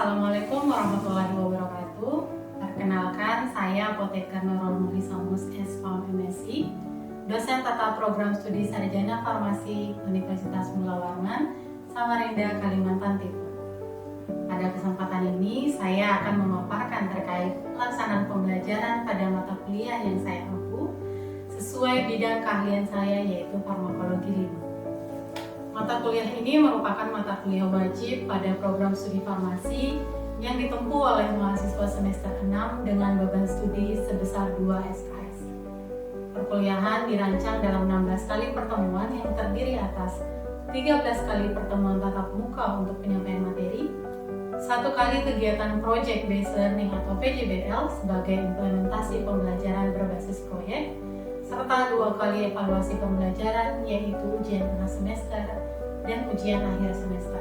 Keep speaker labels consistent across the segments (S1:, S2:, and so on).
S1: Assalamualaikum warahmatullahi wabarakatuh. Perkenalkan, saya Apoteker Nurul Mulisamus S.Pharm MSc, dosen tata program studi sarjana farmasi Universitas Mula Warman, Samarinda, Kalimantan Timur. Pada kesempatan ini, saya akan memaparkan terkait pelaksanaan pembelajaran pada mata kuliah yang saya ampu sesuai bidang keahlian saya, yaitu farmakologi 5. Mata kuliah ini merupakan mata kuliah wajib pada program studi farmasi yang ditempuh oleh mahasiswa semester 6 dengan beban studi sebesar 2 SKS. Perkuliahan dirancang dalam 16 kali pertemuan yang terdiri atas 13 kali pertemuan tatap muka untuk penyampaian materi, 1 kali kegiatan Project Based Learning atau PJBL sebagai implementasi pembelajaran berbasis proyek, serta 2 kali evaluasi pembelajaran yaitu ujian tengah semester dan ujian akhir semester.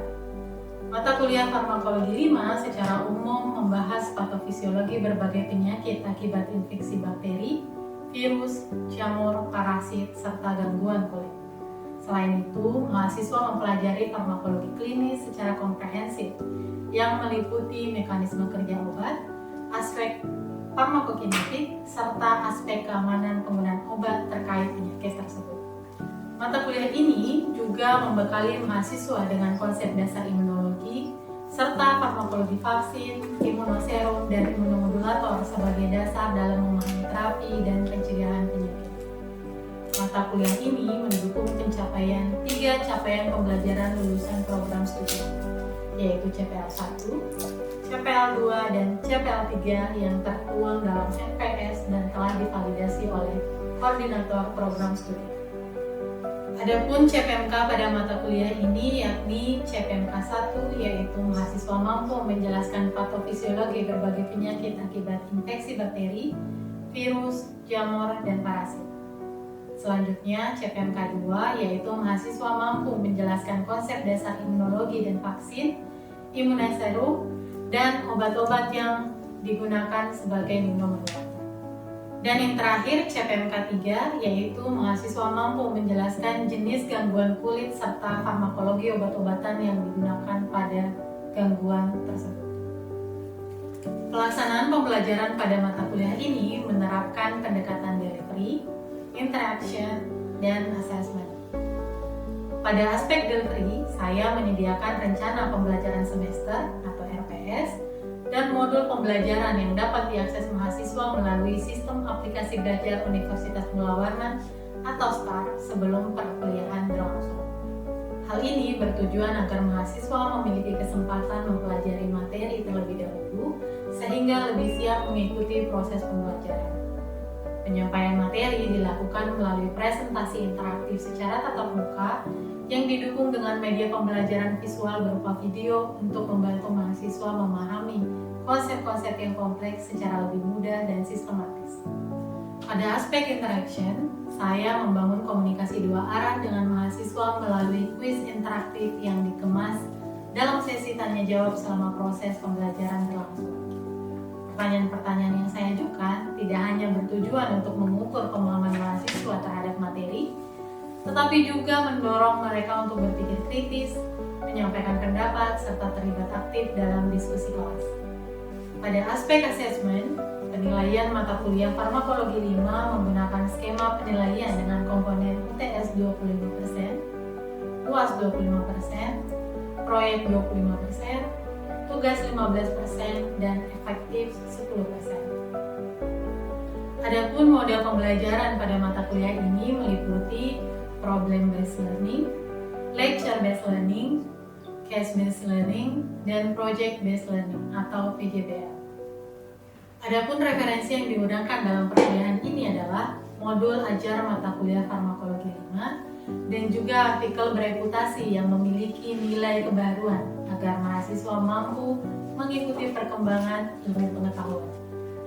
S1: Mata kuliah farmakologi 5 secara umum membahas patofisiologi berbagai penyakit akibat infeksi bakteri, virus, jamur, parasit, serta gangguan kulit. Selain itu, mahasiswa mempelajari farmakologi klinis secara komprehensif yang meliputi mekanisme kerja obat, aspek farmakokinetik, serta aspek keamanan penggunaan obat terkait penyakit tersebut. Mata kuliah ini juga membekali mahasiswa dengan konsep dasar imunologi, serta farmakologi vaksin, imunoserum, dan imunomodulator sebagai dasar dalam memahami terapi dan pencegahan penyakit. Mata kuliah ini mendukung pencapaian 3 capaian pembelajaran lulusan program studi, yaitu CPL 1, CPL 2, dan CPL 3 yang tertuang dalam MPS dan telah divalidasi oleh koordinator program studi. Adapun CPMK pada mata kuliah ini yakni CPMK 1, yaitu mahasiswa mampu menjelaskan patofisiologi berbagai penyakit akibat infeksi bakteri, virus, jamur, dan parasit. Selanjutnya CPMK 2, yaitu mahasiswa mampu menjelaskan konsep dasar imunologi dan vaksin, imunoserum, dan obat-obat yang digunakan sebagai imunomodulator. Dan yang terakhir CPMK 3, yaitu mahasiswa mampu menjelaskan jenis gangguan kulit serta farmakologi obat-obatan yang digunakan pada gangguan tersebut. Pelaksanaan pembelajaran pada mata kuliah ini menerapkan pendekatan delivery, interaction, dan assessment. Pada aspek delivery, saya menyediakan rencana pembelajaran semester atau RPS dan modul pembelajaran yang dapat diakses mahasiswa melalui sistem aplikasi belajar Universitas Mula Warman atau STAR sebelum perkuliahan berlangsung. Hal ini bertujuan agar mahasiswa memiliki kesempatan mempelajari materi terlebih dahulu sehingga lebih siap mengikuti proses pembelajaran. Penyampaian materi dilakukan melalui presentasi interaktif secara tatap muka yang didukung dengan media pembelajaran visual berupa video untuk membantu mahasiswa memahami konsep-konsep yang kompleks secara lebih mudah dan sistematis. Pada aspek interaction, saya membangun komunikasi 2 arah dengan mahasiswa melalui kuis interaktif yang dikemas dalam sesi tanya jawab selama proses pembelajaran berlangsung. Pertanyaan-pertanyaan yang saya ajukan tidak hanya bertujuan untuk mengukur pemahaman mahasiswa terhadap materi, tetapi juga mendorong mereka untuk berpikir kritis, menyampaikan pendapat, serta terlibat aktif dalam diskusi kelas. Pada aspek assessment, penilaian mata kuliah farmakologi 5 menggunakan skema penilaian dengan komponen UTS 25%, UAS 25%, proyek 25%, tugas 15%, dan efektif 10%. Adapun model pembelajaran pada mata kuliah ini meliputi problem based learning, lecture based learning, case based learning, dan project based learning atau PJBL. Adapun referensi yang digunakan dalam perkuliahan ini adalah modul ajar mata kuliah farmakologi 5 dan juga artikel bereputasi yang memiliki nilai kebaruan agar mahasiswa mampu mengikuti perkembangan ilmu pengetahuan.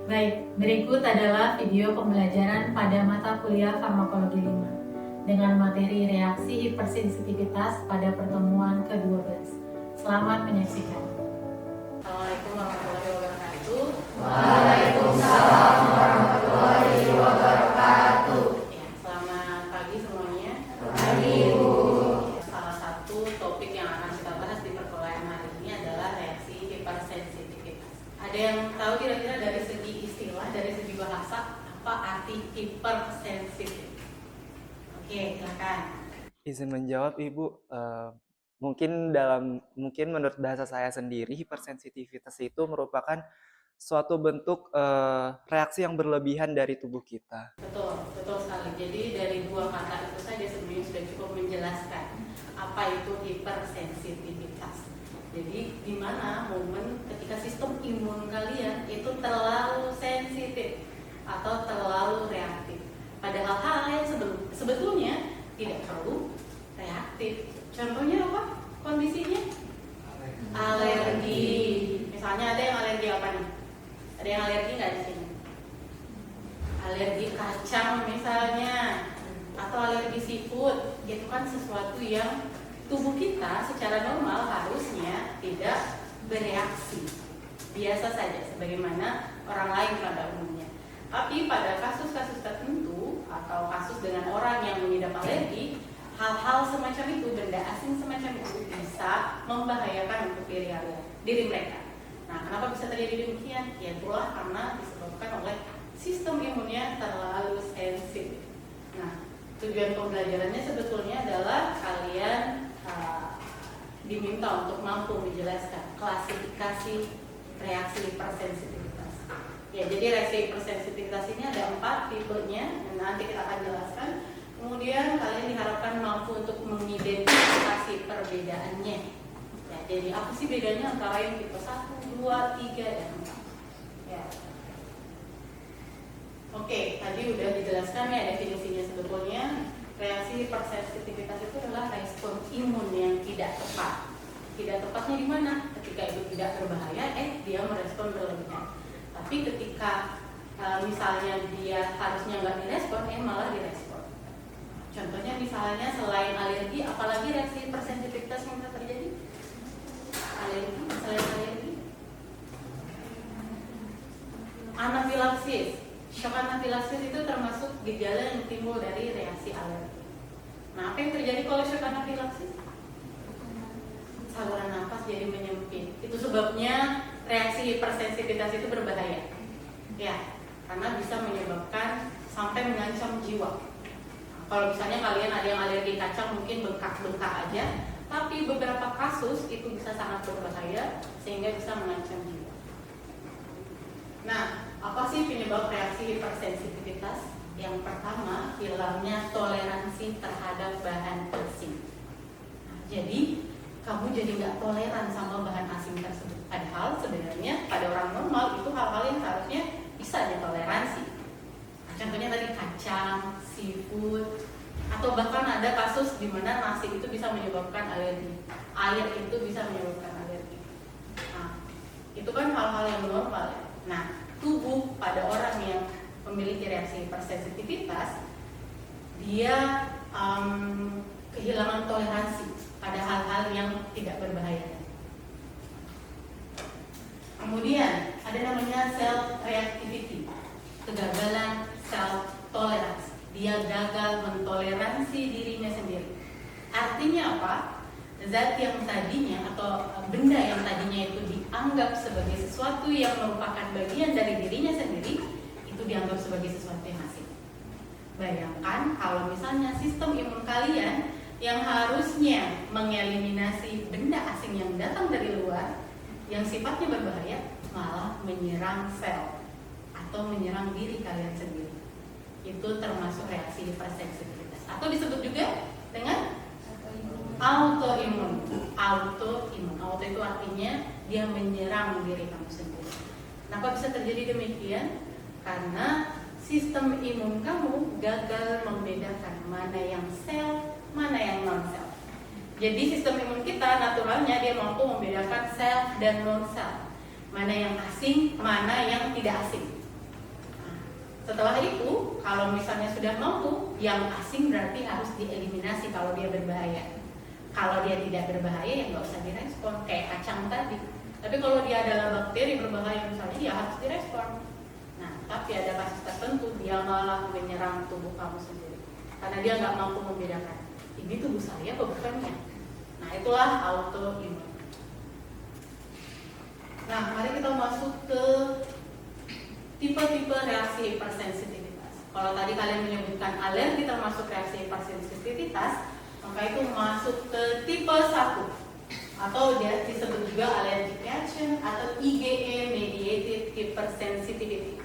S1: Baik, berikut adalah video pembelajaran pada mata kuliah farmakologi 5 dengan materi reaksi hipersensitivitas pada pertemuan ke-12. Selamat menyaksikan. Assalamualaikum warahmatullahi wabarakatuh.
S2: Waalaikumsalam warahmatullahi wabarakatuh.
S1: Ya, selamat pagi semuanya.
S2: Pagi, Bu.
S1: Salah satu topik yang akan kita bahas di perkuliahan hari ini adalah reaksi hipersensitif Ada yang tahu kira-kira dari segi istilah, dari segi bahasa, apa arti hypersensitif? Oke, silakan.
S3: Izin menjawab Ibu, mungkin menurut bahasa saya sendiri hipersensitivitas itu merupakan suatu bentuk reaksi yang berlebihan dari tubuh kita.
S1: Betul, betul sekali. Jadi dari dua kata itu saja sebenarnya sudah cukup menjelaskan apa itu hipersensitivitas. Jadi di mana momen ketika sistem imun kalian itu terlalu sensitif atau terlalu reaktif pada hal-hal yang sebetulnya tidak perlu reaktif. Contohnya apa? Kondisinya? Alergi. Misalnya ada yang alergi apa nih? Ada yang alergi nggak di sini? Alergi kacang misalnya, atau alergi seafood. Itu kan sesuatu yang tubuh kita secara normal harusnya tidak bereaksi, biasa saja sebagaimana orang lain pada umumnya. Tapi pada kasus-kasus tertentu atau kasus dengan orang yang mengidap alergi, hal-hal semacam itu, benda asing semacam itu bisa membahayakan untuk diri mereka. Nah, kenapa bisa terjadi demikian? Ya itulah karena disebabkan oleh sistem imunnya terlalu sensitif. Nah, tujuan pembelajarannya sebetulnya adalah kalian diminta untuk mampu menjelaskan klasifikasi reaksi hipersensitivitas. Ya, jadi reaksi hipersensitivitas ini ada 4 tipenya, nanti kita akan jelaskan. Kemudian kalian diharapkan mampu untuk mengidentifikasi perbedaannya. Ya, jadi apa sih bedanya antara yang tipe 1, 2, 3, dan 4? Ya. Oke, tadi udah dijelaskan ya definisinya sebetulnya. Reaksi hipersensitivitas itu adalah respon imun yang tidak tepat. Tidak tepatnya di mana? Ketika itu tidak berbahaya, dia merespon berlebihan. Tapi ketika misalnya dia harusnya nggak direspon, malah direspon. Contohnya misalnya selain alergi, apalagi reaksi hipersensitivitas yang bisa terjadi? Alergi, selain alergi, anafilaksis. Shock anafilaksis itu termasuk gejala yang timbul dari reaksi alergi. Nah, apa yang terjadi kalau shock anafilaksis? Saluran nafas jadi menyempit. Itu sebabnya reaksi hipersensitivitas itu berbahaya. Ya, karena bisa menyebabkan sampai mengancam jiwa. Nah, kalau misalnya kalian ada yang alergi kacang, mungkin bengkak-bengkak aja, tapi beberapa kasus itu bisa sangat berbahaya sehingga bisa mengancam jiwa. Nah, apa sih penyebab reaksi hipersensitivitas? Yang pertama, hilangnya toleransi terhadap bahan asing. Nah, jadi kamu jadi nggak toleran sama bahan asing tersebut. Padahal sebenarnya pada orang normal itu hal-hal yang seharusnya bisa ditoleransi. Nah, contohnya tadi kacang, seafood, atau bahkan ada kasus di mana nasi itu bisa menyebabkan alergi, air itu bisa menyebabkan alergi. Nah, itu kan hal-hal yang normal ya. Nah, tubuh pada orang yang memiliki reaksi hipersensitivitas, dia kehilangan toleransi pada hal-hal yang tidak berbahaya. Kemudian ada namanya self reactivity, kegagalan self tolerance. Dia gagal mentoleransi dirinya sendiri. Artinya apa? Zat yang tadinya atau benda yang tadinya itu dianggap sebagai sesuatu yang merupakan bagian dari dirinya sendiri, itu dianggap sebagai sesuatu yang asing. Bayangkan kalau misalnya sistem imun kalian yang harusnya mengeliminasi benda asing yang datang dari luar yang sifatnya berbahaya malah menyerang sel atau menyerang diri kalian sendiri. Itu termasuk reaksi hipersensitivitas atau disebut juga dengan autoimun. Auto itu artinya dia menyerang diri kamu sendiri. Kenapa bisa terjadi demikian? Karena sistem imun kamu gagal membedakan mana yang sel, mana yang non sel. Jadi sistem imun kita naturalnya dia mampu membedakan sel dan non sel, mana yang asing, mana yang tidak asing. Nah, setelah itu, kalau misalnya sudah mampu, yang asing berarti harus dieliminasi kalau dia berbahaya. Kalau dia tidak berbahaya, ya nggak usah direspon, kayak kacang tadi. Tapi kalau dia adalah bakteri berbahaya misalnya, ya harus direspon. Nah, tapi ada kasus tertentu dia malah menyerang tubuh kamu sendiri, karena dia nggak mampu membedakan ini tubuh saya apa bukannya. Nah, itulah autoimun. Nah, mari kita masuk ke tipe-tipe reaksi hipersensitivitas. Kalau tadi kalian menyebutkan alergi termasuk reaksi hipersensitivitas, maka itu masuk ke tipe 1 atau dia disebut juga allergic reaction atau IgE mediated hypersensitivity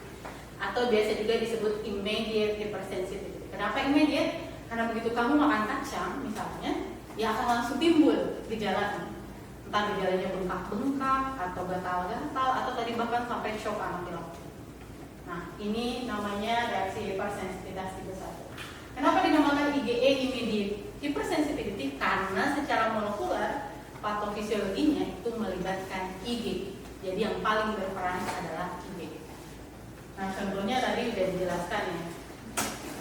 S1: atau biasa juga disebut immediate hypersensitivity. Kenapa immediate? Karena begitu kamu makan kacang misalnya, ya akan langsung timbul gejalanya. Entah gejalanya bengkak-bengkak atau gatal-gatal atau tadi bahkan sampai shock anafilaktik. Nah, ini namanya reaksi hipersensitivitas tipe 1. Kenapa dinamakan IgE immediate hypersensitivity? Karena secara molekular patofisiologinya itu melibatkan IgE. Jadi yang paling berperan adalah IgE. Nah, contohnya tadi sudah dijelaskan ya.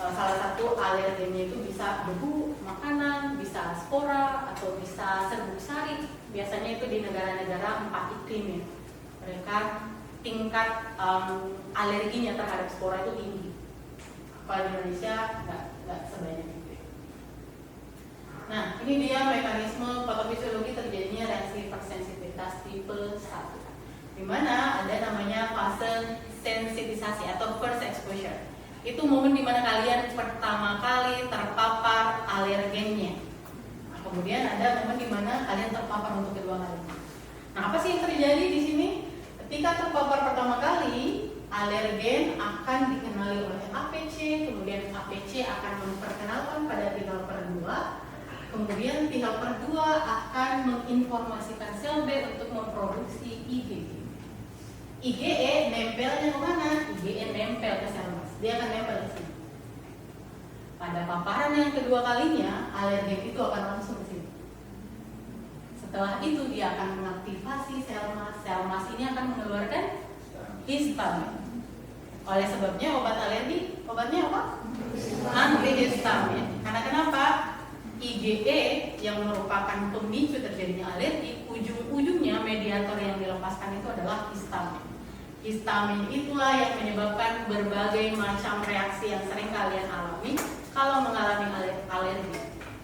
S1: Salah satu alergennya itu bisa debu, makanan, bisa spora, atau bisa serbuk sari. Biasanya itu di negara-negara 4 iklim ya. Mereka tingkat alerginya terhadap spora itu tinggi. Kalau di Indonesia nggak sebanyak itu. Nah, ini dia mekanisme patofisiologi terjadinya reaksi hipersensitivitas tipe 1. Di mana ada namanya fase sensitisasi atau first exposure. Itu momen dimana kalian pertama kali terpapar alergennya. Nah, kemudian ada momen dimana kalian terpapar untuk kedua kalinya. Nah, apa sih yang terjadi di sini? Ketika terpapar pertama kali, alergen akan dikenali oleh APC, kemudian APC akan memperkenalkan pada T-helper 2, kemudian T-helper 2 akan menginformasikan sel B untuk memproduksi IgE. IgE nempelnya kemana? IgE nempel ke sel mas. Dia akan nempel ke sini. Pada paparan yang kedua kalinya, alergen itu akan langsung ke sini. Setelah itu dia akan mengaktifasi sel mas. Sel mas ini akan mengeluarkan histamin. Oleh sebabnya obat alergi, obatnya apa? Antihistamin. Karena kenapa? IgE yang merupakan pemicu terjadinya alergi, ujung-ujungnya mediator yang dilepaskan itu adalah histamin. Histamin itulah yang menyebabkan berbagai macam reaksi yang sering kalian alami kalau mengalami alergi.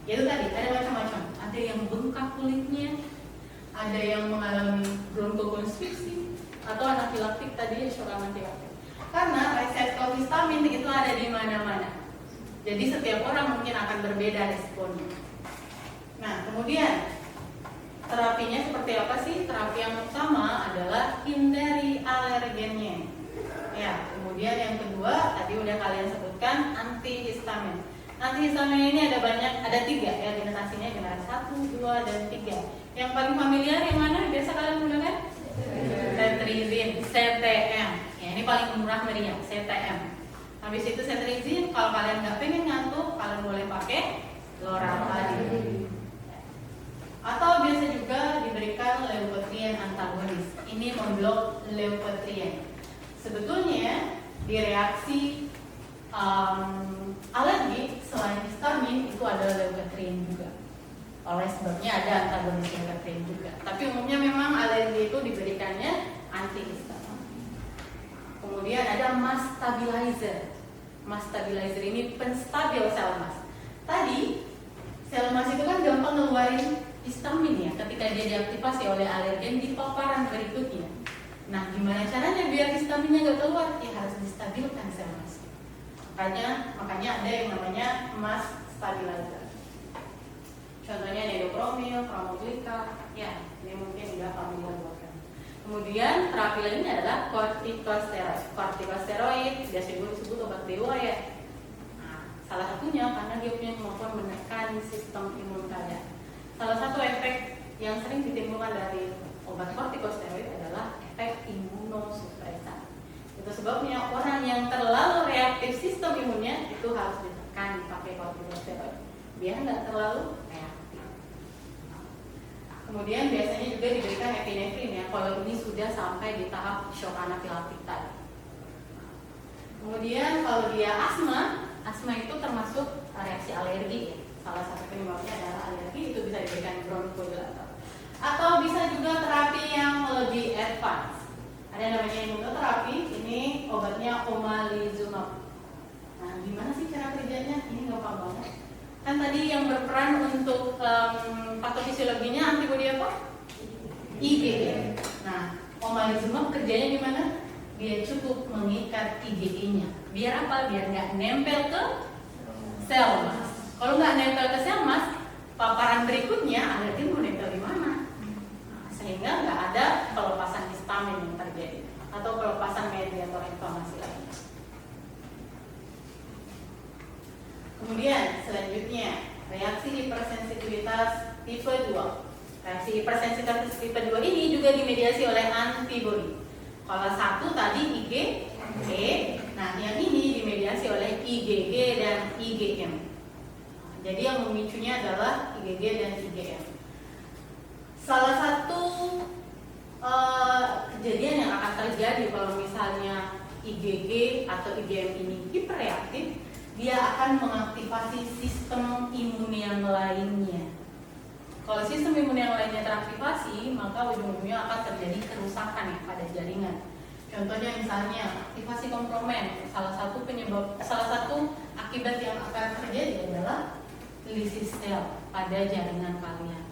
S1: Yaitu tadi ada macam-macam. Ada yang bengkak kulitnya, ada yang mengalami bronkokonstriksi, atau anafilaktik tadi shock anafilaktik. Karena reseptor histamin itu ada di mana-mana. Jadi setiap orang mungkin akan berbeda responnya. Nah, kemudian terapinya seperti apa sih? Terapi yang utama adalah hindari alergennya. Ya, kemudian yang kedua tadi udah kalian sebutkan antihistamin. Antihistamin ini ada banyak, ada 3 ya, generasinya generasi 1, 2, dan 3. Yang paling familiar yang mana biasa kalian gunakan? Cetirizine, CTM. Ya, ini paling murah meriah, CTM. Habis itu cetirizine, kalau kalian nggak pengen ngantuk, kalian boleh pakai loratadine. Atau biasa juga diberikan leukotriene antagonis. Ini memblok leukotriene. Sebetulnya di reaksi alergi selain histamin itu ada leukotriene juga. Oleh sebabnya ada antagonis leukotriene juga. Tapi umumnya memang alergi itu diberikannya antihistamin. Kemudian ada mast stabilizer. Mast stabilizer ini penstabil sel mas. Tadi sel mas itu kan gampang ngeluarin histamin ya ketika dia diaktifasi oleh alergen di paparan berikutnya. Nah, gimana caranya biar histaminnya gak keluar? Ya harus distabilkan sel mas. Makanya ada yang namanya mast stabilizer. Contohnya neopromil, pramoglika. Ya, ini mungkin udah familiar buat kalian. Kemudian terapi lainnya adalah kortikosteroid. Kortikosteroid biasa juga disebut obat dewa ya. Nah, salah satunya karena dia punya kemampuan menekan sistem imun kalian. Salah satu efek yang sering ditimbulkan dari obat kortikosteroid adalah efek imunosupresan. Itu sebabnya orang yang terlalu reaktif sistem imunnya itu harus ditekan pakai kortikosteroid biar nggak terlalu reaktif. Kemudian biasanya juga diberikan epinefrin ya kalau ini sudah sampai di tahap shock anafilaktik tadi. Kemudian kalau dia asma itu termasuk reaksi alergi ya. Salah satu penyebabnya adalah alergi, itu bisa diberikan bronchodilator. Atau bisa juga terapi yang lebih advance. Ada yang namanya imunoterapi, ini obatnya omalizumab. Nah, gimana sih cara kerjanya? Ini gampang banget. Kan tadi yang berperan untuk patofisiologinya antibodi apa? IgE. Nah, omalizumab kerjanya gimana? dia cukup mengikat IgG-nya. Biar apa? Biar nggak nempel ke sel mas. Kalau nggak nempel ke sel mas, paparan berikutnya alergen mau nempel di mana? Nah, sehingga nggak ada pelepasan histamin yang terjadi atau pelepasan mediator inflamasi lainnya. Kemudian selanjutnya reaksi hipersensitivitas tipe 2. Reaksi hipersensitivitas tipe 2 ini juga dimediasi oleh antibodi. Kalau satu tadi IgG, nah yang ini dimediasi oleh IgG dan IgM. Jadi yang memicunya adalah IgG dan IgM. Salah satu kejadian yang akan terjadi kalau misalnya IgG atau IgM ini hiperreaktif, dia akan mengaktifasi sistem imun yang lainnya. Kalau sistem imun yang lainnya teraktivasi, maka ujung-ujungnya akan terjadi kerusakan pada jaringan. Contohnya misalnya aktivasi komplement, salah satu akibat yang akan terjadi adalah lisis sel pada jaringan kalian.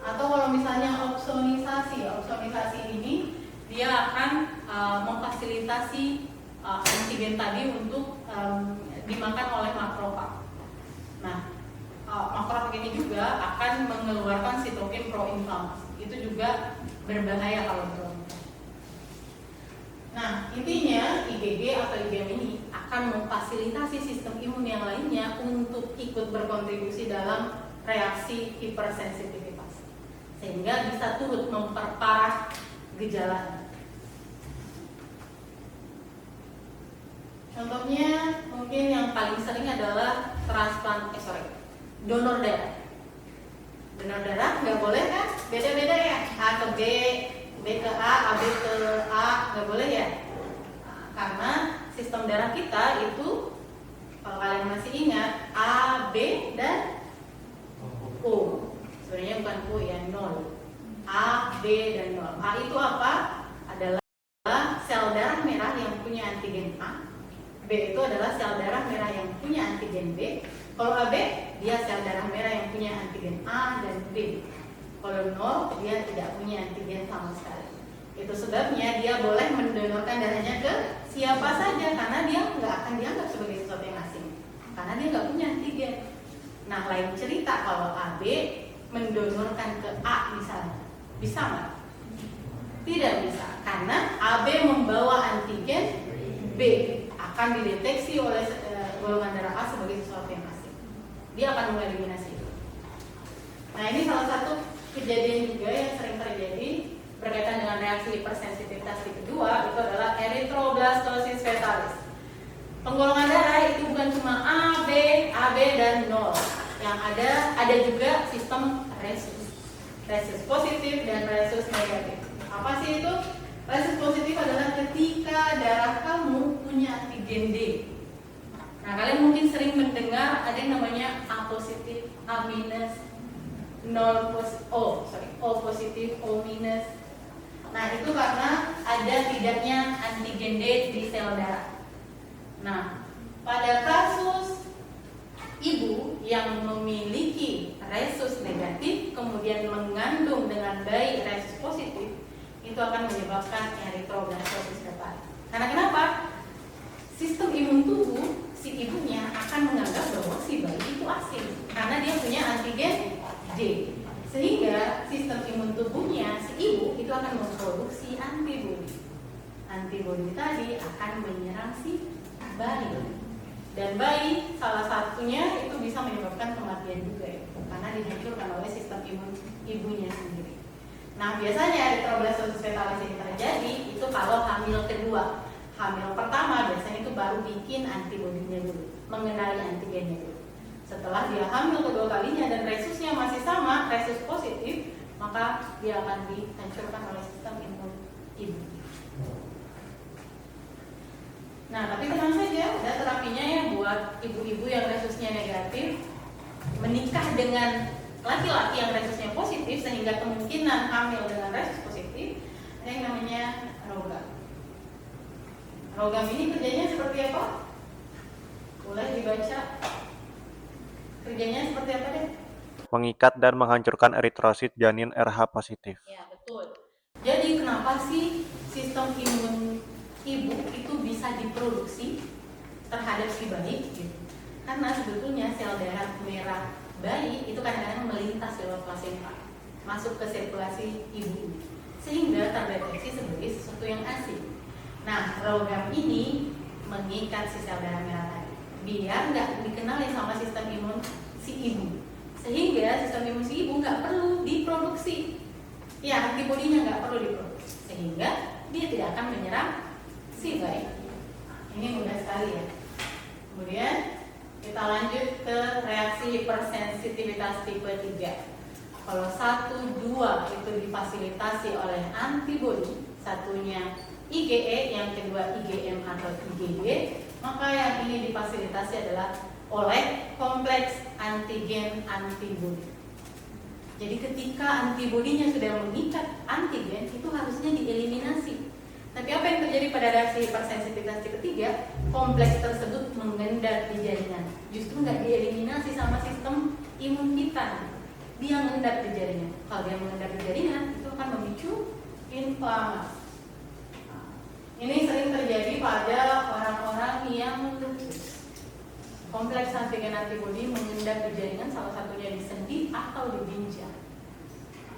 S1: Atau kalau misalnya opsonisasi ini dia akan memfasilitasi antigen tadi untuk dimakan oleh makrofag. Nah, makrofag ini juga akan mengeluarkan sitokin pro-inflamasi. Itu juga berbahaya kalau berlebihan. Nah, intinya IgG atau IgM ini akan memfasilitasi sistem imun yang lainnya untuk ikut berkontribusi dalam reaksi hipersensitivitas, sehingga bisa turut memperparah gejala. Contohnya mungkin yang paling sering adalah donor darah. Donor darah nggak boleh kan? Beda-beda ya. A ke B, B ke A, AB ke A, nggak boleh ya. Nah, karena sistem darah kita itu, kalau kalian masih ingat, A, B dan O. Sebenarnya bukan O ya, 0. A, B dan 0. A itu apa? Adalah sel darah merah yang punya antigen A. B itu adalah sel darah merah yang punya antigen B. Kalau AB, dia sel darah merah yang punya antigen A dan B. Kalau 0, dia tidak punya antigen sama sekali. Itu sebabnya dia boleh mendonorkan darahnya ke siapa saja, karena dia nggak akan dianggap sebagai sesuatu yang asing, karena dia nggak punya antigen. Nah, lain cerita kalau AB mendonorkan ke A misalnya, bisa nggak? Tidak bisa, karena AB membawa antigen B, akan dideteksi oleh golongan darah A sebagai sesuatu yang asing. Dia akan mengeliminasi itu. Nah, ini salah satu kejadian juga yang sering terjadi berkaitan dengan reaksi hipersensitivitas tipe 2, itu adalah erythroblastosis fetalis. Penggolongan darah itu bukan cuma AB dan 0. Yang ada juga sistem resus. Resus positif dan resus negatif. Apa sih itu? Resus positif adalah ketika darah kamu punya antigen D. Nah, kalian mungkin sering mendengar ada yang namanya A positif, A minus, O positif, O minus. Nah, itu karena ada tidaknya antigen D di sel darah. Nah, pada kasus ibu yang memiliki resus negatif kemudian mengandung dengan bayi resus positif, itu akan menyebabkan erythroblastosis fetalis. Karena kenapa? Sistem imun tubuh si ibunya akan menganggap bahwa si bayi itu asing karena dia punya antigen D. Sehingga sistem imun tubuhnya si ibu itu akan memproduksi antibodi. Antibodi tadi akan menyerang si bayi. Dan bayi salah satunya itu bisa menyebabkan kematian juga ya, karena dihancurkan oleh sistem imun ibunya sendiri. Nah, biasanya erythroblastosis fetalis ini terjadi itu kalau hamil kedua. Hamil pertama biasanya itu baru bikin antibodinya dulu, mengenali antigennya dulu. Setelah dia hamil kedua kalinya dan resusnya masih sama, resus positif, maka dia akan dihancurkan oleh sistem imun ibu. Nah, tapi tenang saja, ada terapinya ya buat ibu-ibu yang resusnya negatif, menikah dengan laki-laki yang resusnya positif sehingga kemungkinan hamil dengan resus positif. Ada yang namanya rogam. Rogam ini kerjanya seperti apa? Boleh dibaca. Kerjanya seperti apa deh?
S4: Mengikat dan menghancurkan eritrosit janin Rh positif.
S1: Ya, betul. Jadi kenapa sih sistem imun ibu itu bisa diproduksi terhadap si bayi gitu. Karena sebetulnya sel darah merah bayi itu kadang-kadang melintas lewat plasenta masuk ke sirkulasi ibu sehingga terdeteksi sebagai sesuatu yang asing. Nah, program ini mengikat si sel darah merah tadi biar nggak dikenali sama sistem imun si ibu, sehingga sistem imun si ibu nggak perlu diproduksi, ya antibodinya nggak perlu diproduksi, sehingga dia tidak akan menyerang si bayi. Ini mudah sekali ya. Kemudian kita lanjut ke reaksi hipersensitivitas tipe 3. Kalau 1, 2 itu difasilitasi oleh antibodi, satunya IgE, yang kedua IgM atau IgG, maka yang ini difasilitasi adalah oleh kompleks antigen antibodi. Jadi ketika antibodinya sudah mengikat antigen, itu harusnya dieliminasi. Tapi apa yang terjadi pada reaksi hipersensitivitas tipe 3? Kompleks tersebut mengendap di jaringan. Justru nggak dieliminasi sama sistem imun kita. Dia mengendap di jaringan. Kalau dia mengendap di jaringan, itu akan memicu inflamasi. Ini sering terjadi pada orang-orang yang lupus. Kompleks antigen antibodi mengendap di jaringan, salah satunya di sendi atau di ginjal,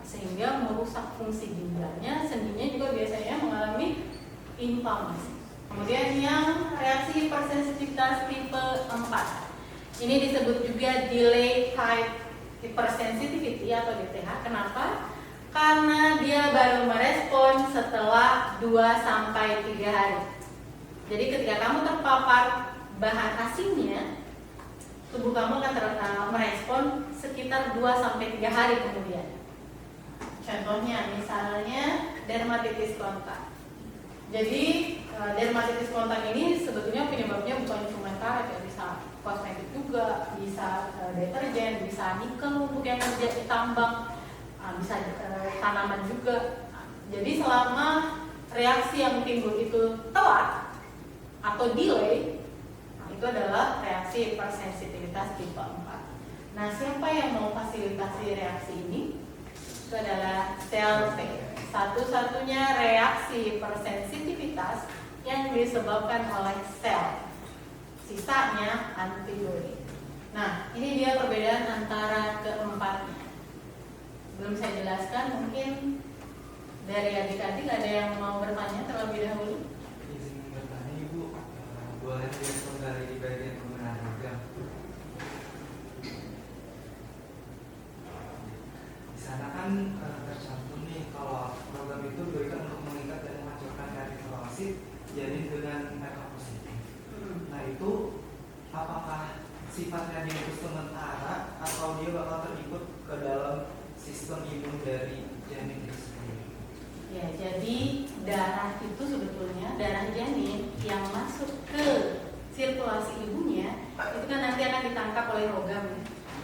S1: sehingga merusak fungsi ginjalnya. Sendinya juga biasanya mengalami inflamasi. Kemudian yang reaksi hipersensitivitas tipe 4. Ini disebut juga delay type hypersensitivity atau DTH. Kenapa? Karena dia baru merespon setelah 2-3 hari. Jadi ketika kamu terpapar bahan asingnya, tubuh kamu akan merespon sekitar 2-3 hari kemudian. Contohnya misalnya dermatitis kontak. Jadi dermatitis kontak ini sebetulnya penyebabnya bukan cuma karet ya, bisa kosmetik juga, bisa deterjen, bisa nikel untuk yang kerja di tambang, bisa tanaman juga. Jadi selama reaksi yang timbul itu telat atau delay, itu adalah reaksi hipersensitivitas tipe 4. Nah, siapa yang mau fasilitasi reaksi ini? Itu adalah sel T. Satu-satunya reaksi hipersensitivitas yang disebabkan oleh sel. Sisanya antibodi. Nah, ini dia perbedaan antara keempatnya. Belum saya jelaskan, mungkin dari adik-adik ada yang mau bertanya terlebih dahulu?
S5: Izin bertanya Ibu, boleh direspon dari bagian penggunaan program? Di sana kan tercantum nih kalau program itu diberikan untuk mengikat dan menghancurkan eritrosit janin dengan merah positif. Nah itu apakah sifatnya dia itu sementara atau dia bakal terikut ke dalam sistem imun dari janin itu sendiri?
S1: Ya, jadi darah itu sebetulnya darah janin yang masuk ke sirkulasi ibunya itu kan nanti akan ditangkap oleh rogam, ya.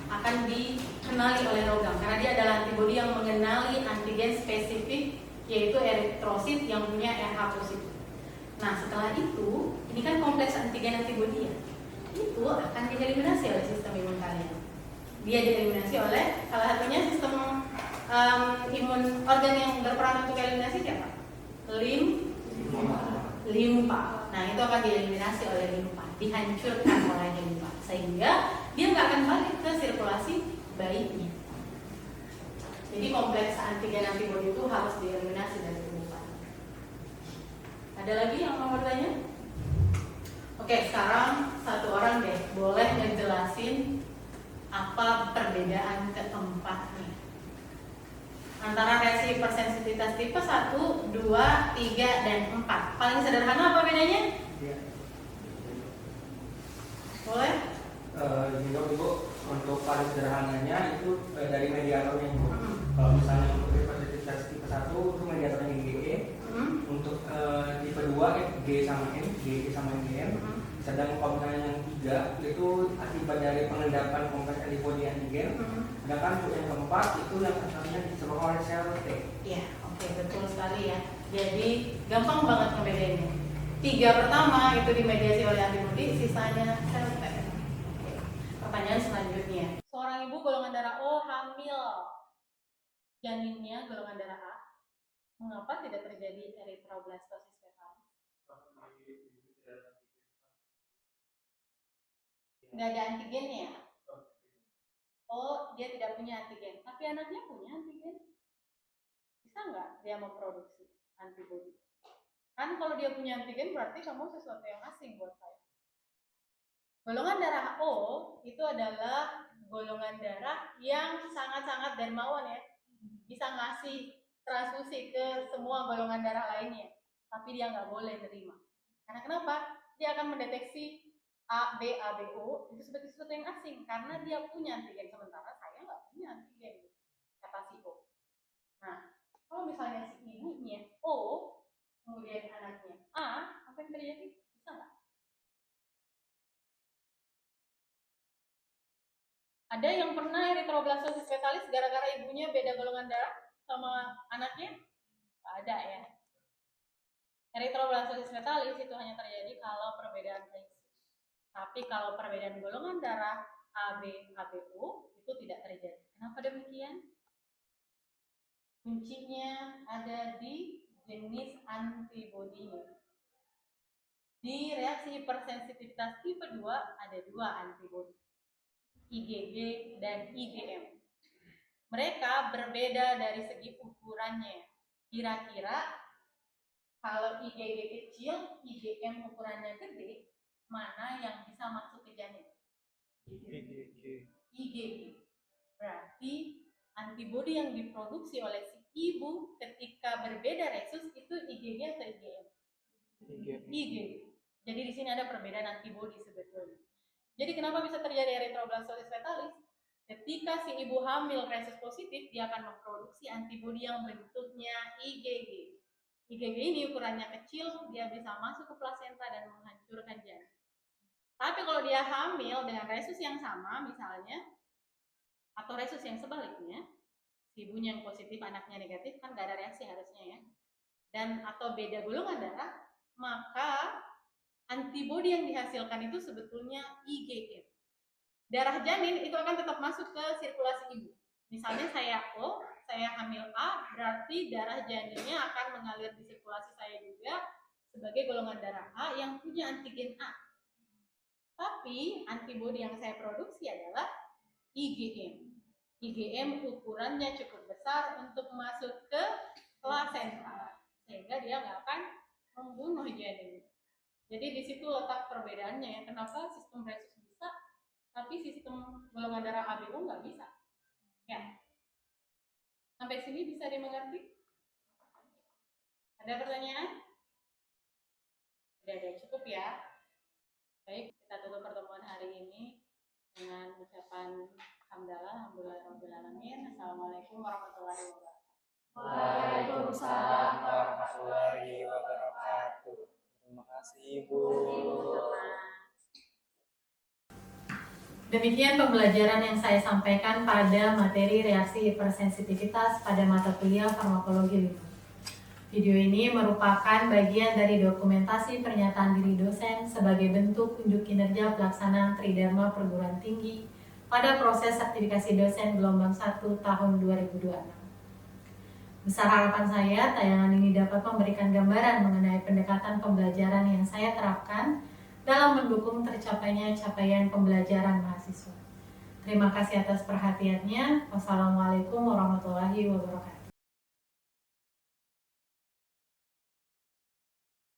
S1: Akan dikenali oleh rogam karena dia adalah antibodi yang mengenali antigen spesifik yaitu eritrosit yang punya RH positif. Nah setelah itu, ini kan kompleks antigen antibodi ya, itu akan dieliminasi oleh sistem imun kalian. Dia dieliminasi oleh salah satunya sistem imun, organ yang berperan untuk eliminasi siapa? Limpa. Nah itu akan dieliminasi oleh limpa, dihancurkan oleh limpa, sehingga dia nggak akan balik ke sirkulasi bayinya. Jadi kompleks antigen antibodi itu harus dieliminasi dari tubuh. Ada lagi yang mau bertanya? Oke, sekarang satu orang deh boleh ngejelasin apa perbedaan keempatnya antara reaksi hipersensitivitas tipe 1, 2, 3, dan 4. Paling sederhana apa bedanya?
S6: Iya.
S1: Boleh?
S6: Juga Ibu, untuk paling sederhananya itu dari mediatornya Ibu. Kalau misalnya untuk hipersensitivitas tipe 1 itu mediatornya IgE. Untuk tipe 2 G sama M, G sama MgM. Sedang kalau misalnya yang 3 itu akibat dari pengendapan kompleks antibodi antigen. Sedangkan untuk yang keempat itu yang asalnya disebabkan oleh sel T.
S1: Iya, oke, betul sekali ya. Jadi gampang banget ngebedainnya. 3 pertama itu dimediasi oleh antibodi, sisanya sel T. Oke. Pertanyaan selanjutnya. Seorang ibu golongan darah O hamil, janinnya golongan darah A. Mengapa tidak terjadi eritroblastosis fetal? Nggak ada antigennya. Oh, dia tidak punya antigen, tapi anaknya punya antigen. Bisa nggak dia memproduksi antibodi? Kan kalau dia punya antigen berarti kamu sesuatu yang asing buat saya. Golongan darah O itu adalah golongan darah yang sangat-sangat dermawan ya. Bisa ngasih transfusi ke semua golongan darah lainnya. Tapi dia nggak boleh terima. Karena kenapa? Dia akan mendeteksi A, B, O itu sebagai sesuatu yang asing. Karena dia punya antigen. Sementara saya nggak punya antigen. Kata si O. Nah, kalau misalnya si ibunya O, kemudian anaknya A, apa yang terjadi? Bisa nggak? Ada yang pernah eritroblastosis fetalis gara-gara ibunya beda golongan darah sama anaknya? Nggak ada ya. Eritroblastosis fetalis itu hanya terjadi kalau perbedaan rhesus. Tapi kalau perbedaan golongan darah AB, ABO itu tidak terjadi. Kenapa demikian? Kuncinya ada di jenis antibodinya. Di reaksi hipersensitivitas tipe 2 ada 2 antibodi, IgG dan IgM. Mereka berbeda dari segi ukurannya. Kira-kira kalau IgG kecil, IgM ukurannya gede, mana yang bisa masuk ke janin? IgG. Berarti antibodi yang diproduksi oleh si ibu ketika berbeda rhesus itu IgG atau IgM? IgG. Jadi di sini ada perbedaan antibodi sebetulnya. Jadi kenapa bisa terjadi eritroblastosis fetalis? Ketika si ibu hamil rhesus positif, dia akan memproduksi antibodi yang bentuknya IgG. IgG ini ukurannya kecil, dia bisa masuk ke plasenta dan menghancurkan janin. Tapi kalau dia hamil dengan rhesus yang sama misalnya, atau rhesus yang sebaliknya, si ibunya yang positif, anaknya negatif, kan gak ada reaksi harusnya ya. Dan atau beda golongan darah, maka antibodi yang dihasilkan itu sebetulnya IgM. Darah janin itu akan tetap masuk ke sirkulasi ibu. Misalnya saya O, saya hamil A, berarti darah janinnya akan mengalir di sirkulasi saya juga sebagai golongan darah A yang punya antigen A. Tapi antibodi yang saya produksi adalah IgM. IgM ukurannya cukup besar untuk masuk ke plasenta, sehingga dia nggak akan membunuh janin. Jadi di situ letak perbedaannya ya. Kenapa sistem rhesus bisa, tapi sistem golongan darah ABO nggak bisa? Ya. Sampai sini bisa dimengerti? Ada pertanyaan? Udah cukup ya. Baik, kita tutup pertemuan hari ini dengan ucapan hamdalah, alhamdulillahirobbilalamin. Assalamualaikum warahmatullahi wabarakatuh.
S2: Waalaikumsalam
S3: warahmatullahi wabarakatuh. Terima kasih Ibu.
S1: Demikian pembelajaran yang saya sampaikan pada materi reaksi hipersensitivitas pada mata kuliah farmakologi 5. Video ini merupakan bagian dari dokumentasi pernyataan diri dosen sebagai bentuk unjuk kinerja pelaksanaan Tridharma Perguruan Tinggi pada proses sertifikasi dosen gelombang 1 tahun 2026. Besar harapan saya, tayangan ini dapat memberikan gambaran mengenai pendekatan pembelajaran yang saya terapkan dalam mendukung tercapainya capaian pembelajaran mahasiswa. Terima kasih atas perhatiannya. Wassalamualaikum warahmatullahi wabarakatuh.